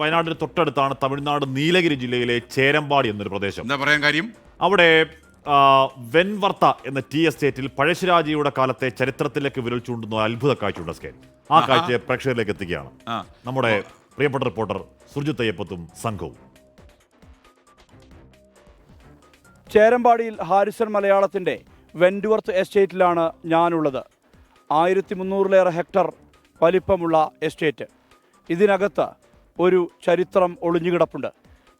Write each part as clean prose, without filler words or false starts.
വയനാടിന് തൊട്ടടുത്താണ് തമിഴ്നാട് നീലഗിരി ജില്ലയിലെ ചേരമ്പാടി എന്നൊരു പ്രദേശം. എന്താ പറയാൻ കാര്യം? അവിടെ വെൻവർത്ത എന്ന ടീ എസ്റ്റേറ്റിൽ പഴശ്ശിരാജയുടെ കാലത്തെ ചരിത്രത്തിലേക്ക് വിരൽ ചൂണ്ടുന്ന അത്ഭുത കാഴ്ചയുണ്ട് സ്കേൻ. ആ കാഴ്ചയെ പ്രേക്ഷകരിലേക്ക് എത്തിക്കുകയാണ് നമ്മുടെ പ്രിയപ്പെട്ട റിപ്പോർട്ടർ സുർജിത് അയ്യപ്പത്തും സംഘവും. ചേരമ്പാടിയിൽ ഹാരിസൺ മലയാളത്തിൻ്റെ വെൻവർത്ത് എസ്റ്റേറ്റിലാണ് ഞാനുള്ളത്. 1300 ഹെക്ടർ വലിപ്പമുള്ള എസ്റ്റേറ്റ്. ഇതിനകത്ത് ഒരു ചരിത്രം ഒളിഞ്ഞുകിടപ്പുണ്ട്.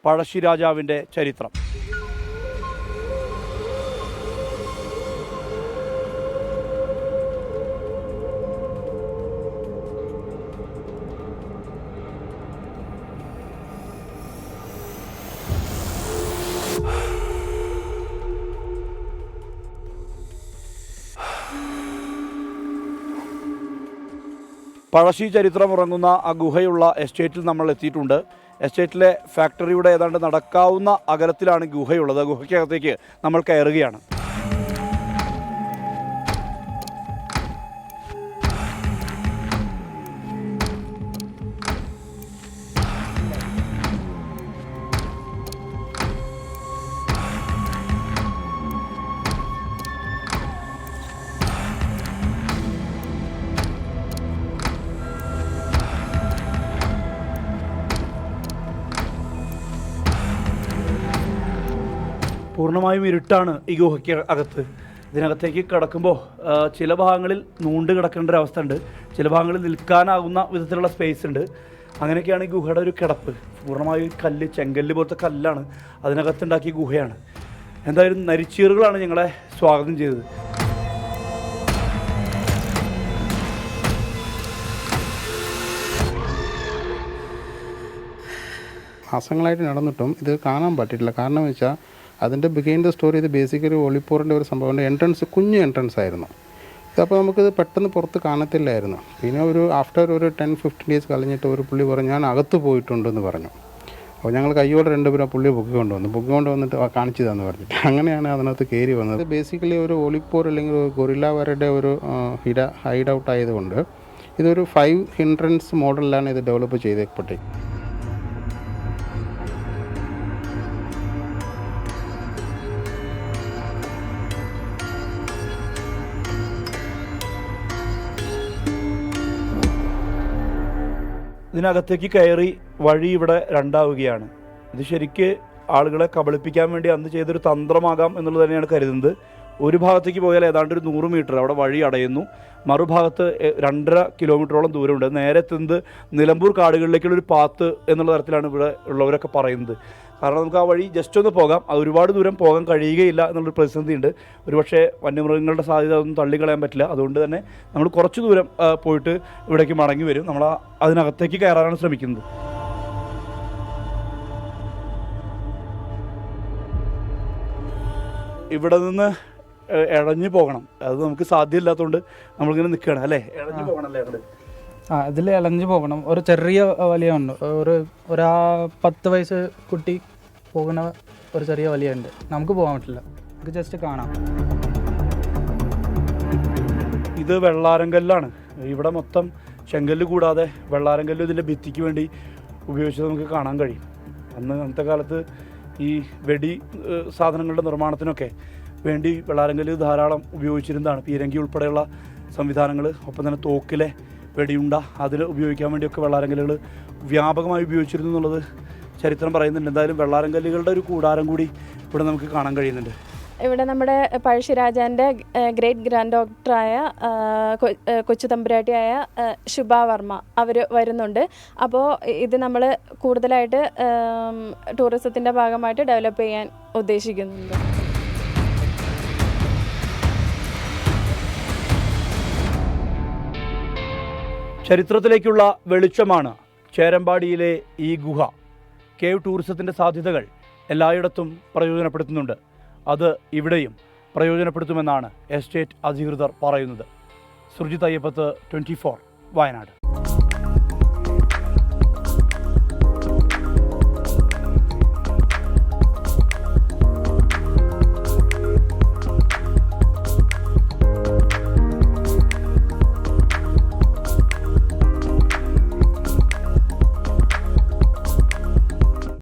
പഴശ്ശിരാജാവിൻ്റെ ചരിത്രം. പഴശ്ശി ചരിത്രം ഉറങ്ങുന്ന ആ ഗുഹയുള്ള എസ്റ്റേറ്റിൽ നമ്മൾ എത്തിയിട്ടുണ്ട്. എസ്റ്റേറ്റിലെ ഫാക്ടറിയുടെ ഏതാണ്ട് നടക്കാവുന്ന അകലത്തിലാണ് ഗുഹയുള്ളത്. ഗുഹയ്ക്കകത്തേക്ക് നമ്മൾ കയറുകയാണ്. പൂർണ്ണമായും ഇരുട്ടാണ് ഈ ഗുഹയ്ക്ക് അകത്ത്. ഇതിനകത്തേക്ക് കിടക്കുമ്പോൾ ചില ഭാഗങ്ങളിൽ നൂണ്ട് കിടക്കേണ്ട ഒരു അവസ്ഥ ഉണ്ട്, ചില ഭാഗങ്ങളിൽ നിൽക്കാനാകുന്ന വിധത്തിലുള്ള സ്പേസ് ഉണ്ട്. അങ്ങനെയൊക്കെയാണ് ഈ ഗുഹയുടെ ഒരു കിടപ്പ്. പൂർണ്ണമായും കല്ല്, ചെങ്കല്ല് പോലത്തെ കല്ലാണ് അതിനകത്തുണ്ടാക്കിയ ഗുഹയാണ്. എന്തായാലും നരിച്ചീറുകളാണ് ഞങ്ങളെ സ്വാഗതം ചെയ്തത്. മാസങ്ങളായിട്ട് നടന്നിട്ടും ഇത് കാണാൻ പറ്റിയിട്ടില്ല. കാരണം എന്ന് വെച്ചാൽ അതിൻ്റെ ബിഗൈൻ ദ സ്റ്റോറി ഇത് ബേസിക്കലി ഒളിപ്പോറിൻ്റെ ഒരു സംഭവം. എൻട്രൻസ് കുഞ്ഞു എൻട്രൻസ് ആയിരുന്നു. ഇതപ്പോൾ നമുക്കിത് പെട്ടെന്ന് പുറത്ത് കാണത്തില്ലായിരുന്നു. പിന്നെ ഒരു ആഫ്റ്റർ ഒരു 10-15 ഡേയ്സ് കഴിഞ്ഞിട്ട് ഒരു പുള്ളി പറഞ്ഞു ഞാൻ അകത്ത് പോയിട്ടുണ്ടെന്ന് പറഞ്ഞു. അപ്പോൾ ഞങ്ങൾ കയ്യോടെ 2 പേരും ആ പുള്ളിയെ പൊക്കിക്കൊണ്ട് വന്നിട്ട് കാണിച്ചു തന്നു പറഞ്ഞിട്ട് അങ്ങനെയാണ് അതിനകത്ത് കയറി വന്നത്. ബേസിക്കലി ഒരു ഒളിപ്പോർ അല്ലെങ്കിൽ ഒരു ഗൊറില്ലാവരുടെ ഒരു ഹൈഡ് ഔട്ട് ആയതുകൊണ്ട് ഇതൊരു 5 എൻട്രൻസ് മോഡലിലാണ് ഇത് ഡെവലപ്പ് ചെയ്തപ്പെട്ടത്. ഇതിനകത്തേക്ക് കയറി വഴി ഇവിടെ രണ്ടാവുകയാണ്. ഇത് ശരിക്ക് ആളുകളെ കബളിപ്പിക്കാൻ വേണ്ടി അന്ന് ചെയ്തൊരു തന്ത്രമാകാം എന്നുള്ളത് തന്നെയാണ് കരുതുന്നത്. ഒരു ഭാഗത്തേക്ക് പോയാൽ ഏതാണ്ട് ഒരു 100 മീറ്റർ അവിടെ വഴി അടയുന്നു. മറുഭാഗത്ത് 2.5 കിലോമീറ്ററോളം ദൂരമുണ്ട്. നേരെ എത്തുന്നത് നിലമ്പൂർ കാടുകളിലേക്കുള്ളൊരു പാത്ത് എന്നുള്ള തരത്തിലാണ് ഇവിടെ ഉള്ളവരൊക്കെ പറയുന്നത്. കാരണം നമുക്ക് ആ വഴി ജസ്റ്റ് ഒന്ന് പോകാം, ഒരുപാട് ദൂരം പോകാൻ കഴിയുകയില്ല എന്നുള്ളൊരു പ്രതിസന്ധിയുണ്ട്. ഒരുപക്ഷെ വന്യമൃഗങ്ങളുടെ സാധ്യത അതൊന്നും തള്ളിക്കളയാൻ പറ്റില്ല. അതുകൊണ്ട് തന്നെ നമ്മൾ കുറച്ച് ദൂരം പോയിട്ട് ഇവിടേക്ക് മടങ്ങി വരും. നമ്മൾ അതിനകത്തേക്ക് കയറാനാണ് ശ്രമിക്കുന്നത്. ഇവിടെ നിന്ന് ഇഴഞ്ഞു പോകണം. അത് നമുക്ക് സാധ്യമില്ലാത്തതുകൊണ്ട് നമ്മളിങ്ങനെ നിൽക്കുകയാണ് അല്ലേ? ഇഴഞ്ഞു പോകണം അല്ലേ? ഇതിൽ ഇളഞ്ഞു പോകണം. ഒരു ചെറിയ വലിയുണ്ട്. ഒരു 10 വയസ്സ് കുട്ടി പോകുന്ന ഒരു ചെറിയ വലിയുണ്ട്. നമുക്ക് പോകാൻ പറ്റില്ല, നമുക്ക് ജസ്റ്റ് കാണാം. ഇത് വെള്ളാരങ്കല്ലാണ്. ഇവിടെ മൊത്തം ചെങ്കല്ല് കൂടാതെ വെള്ളാരങ്കല്ല് ഇതിൻ്റെ ഭിത്തിക്ക് വേണ്ടി ഉപയോഗിച്ചത് നമുക്ക് കാണാൻ കഴിയും. അന്നത്തെ കാലത്ത് ഈ വെടി സാധനങ്ങളുടെ നിർമ്മാണത്തിനൊക്കെ വേണ്ടി വെള്ളാരങ്കല്ല് ധാരാളം ഉപയോഗിച്ചിരുന്നതാണ്. പീരങ്കി ഉൾപ്പെടെയുള്ള സംവിധാനങ്ങൾ, ഒപ്പം തന്നെ തോക്കിലെ വെടിയുണ്ട അതിൽ ഉപയോഗിക്കാൻ വേണ്ടിയൊക്കെ വെള്ളാരങ്കല്ലുകൾ വ്യാപകമായി ഉപയോഗിച്ചിരുന്നു എന്നുള്ളത് ചരിത്രം പറയുന്നുണ്ട്. എന്തായാലും വെള്ളാരങ്കല്ലുകളുടെ ഒരു കൂടാരം കൂടി ഇവിടെ നമുക്ക് കാണാൻ കഴിയുന്നുണ്ട്. ഇവിടെ നമ്മുടെ പഴശ്ശിരാജാൻ്റെ ഗ്രേറ്റ് ഗ്രാൻഡ് ഡോക്ടറായ കൊച്ചു തമ്പുരാട്ടിയായ ശുഭ വർമ്മ അവർ വരുന്നുണ്ട്. അപ്പോൾ ഇത് നമ്മൾ കൂടുതലായിട്ട് ടൂറിസത്തിൻ്റെ ഭാഗമായിട്ട് ഡെവലപ്പ് ചെയ്യാൻ ഉദ്ദേശിക്കുന്നുണ്ട്. ചരിത്രത്തിലേക്കുള്ള വെളിച്ചമാണ് ചേരമ്പാടിയിലെ ഈ ഗുഹ. കേവ് ടൂറിസത്തിൻ്റെ സാധ്യതകൾ എല്ലായിടത്തും പ്രയോജനപ്പെടുത്തുന്നുണ്ട്. അത് ഇവിടെയും പ്രയോജനപ്പെടുത്തുമെന്നാണ് എസ്റ്റേറ്റ് അധികൃതർ പറയുന്നത്. സുർജിത് അയ്യപ്പത്ത്, 24 വയനാട്.